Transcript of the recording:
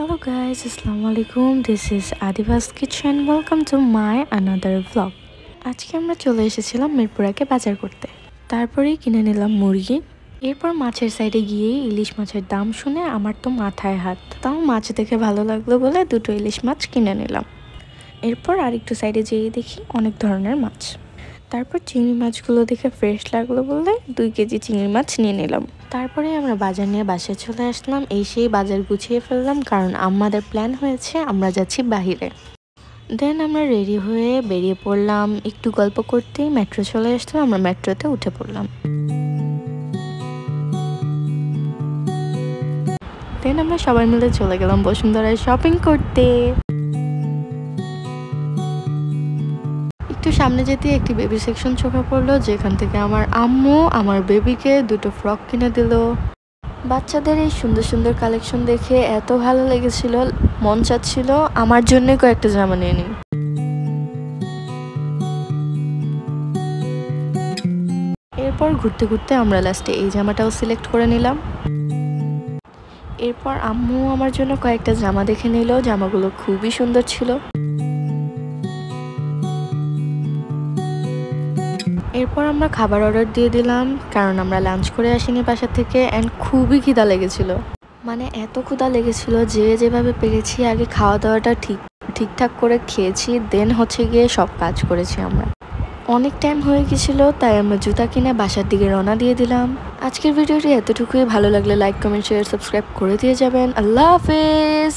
Hello guys, Assalamu alaikum. This is Adiba's Kitchen. Welcome to my another vlog. আজকে আমরা চলে এসেছিলাম মিরপুরাকে বাজার করতে। তারপরেই কিনে নিলাম মুরগি। এরপর মাছের সাইডে গিয়ে ইলিশ মাছের দাম শুনে আমার তো মাথায় হাত। তাও মাছ দেখে ভালো লাগলো বলে দুটো ইলিশ মাছ কিনে নিলাম। এরপর আরেকটু সাইডে যেয়ে দেখি অনেক ধরনের মাছ। তারপর চিংড়ি মাছগুলো দেখে ফ্রেশ লাগলো বলে 2 কেজি চিংড়ি মাছ নিয়ে নিলাম। তারপরে আমরা বাজার নিয়ে বাসায় চলে আসলাম। সেই বাজার গুছিয়ে ফেললাম কারণ আমাদের প্ল্যান হয়েছে আমরা যাচ্ছি বাহিরে। দেন আমরা রেডি হয়ে বেরিয়ে পড়লাম। একটু গল্প করতেই মেট্রো চলে আসলো, আমরা মেট্রোতে উঠে পড়লাম। দেন আমরা সবাই মিলে চলে গেলাম বসুন্ধরায় শপিং করতে। একটু সামনে যেতে একটি বেবি সেকশন চোখে পড়লো, যেখান থেকে আমার আম্মু আমার বেবিকে দুটো ফ্রক কিনে দিল। বাচ্চাদের এই সুন্দর সুন্দর কালেকশন দেখে এত ভালো লেগেছিল, মন চাচ্ছিল আমার জন্য কয়েকটা জামা নিয়ে নিই। এরপর ঘুরতে ঘুরতে আমরা লাস্টে এই জামাটাও সিলেক্ট করে নিলাম। এরপর আম্মু আমার জন্য কয়েকটা জামা দেখে নিল, জামাগুলো খুবই সুন্দর ছিল। এরপর আমরা খাবার অর্ডার দিয়ে দিলাম কারণ আমরা লাঞ্চ করে আসিনি বাসা থেকে অ্যান্ড খুবই খিদা লেগেছিল। মানে এত ক্ষুধা লেগেছিল যে যেভাবে পেরেছি আগে খাওয়া দাওয়াটা ঠিকঠাক করে খেয়েছি, দেন গিয়ে সব কাজ করেছি আমরা। অনেক টাইম হয়ে গেছিলো, তাই আমরা জুতা কিনে বাসার দিকে রওনা দিয়ে দিলাম। আজকের ভিডিওটি এতটুকুই। ভালো লাগলে লাইক কমেন্ট শেয়ার সাবস্ক্রাইব করে দিয়ে যাবেন। আল্লাহ হাফেজ।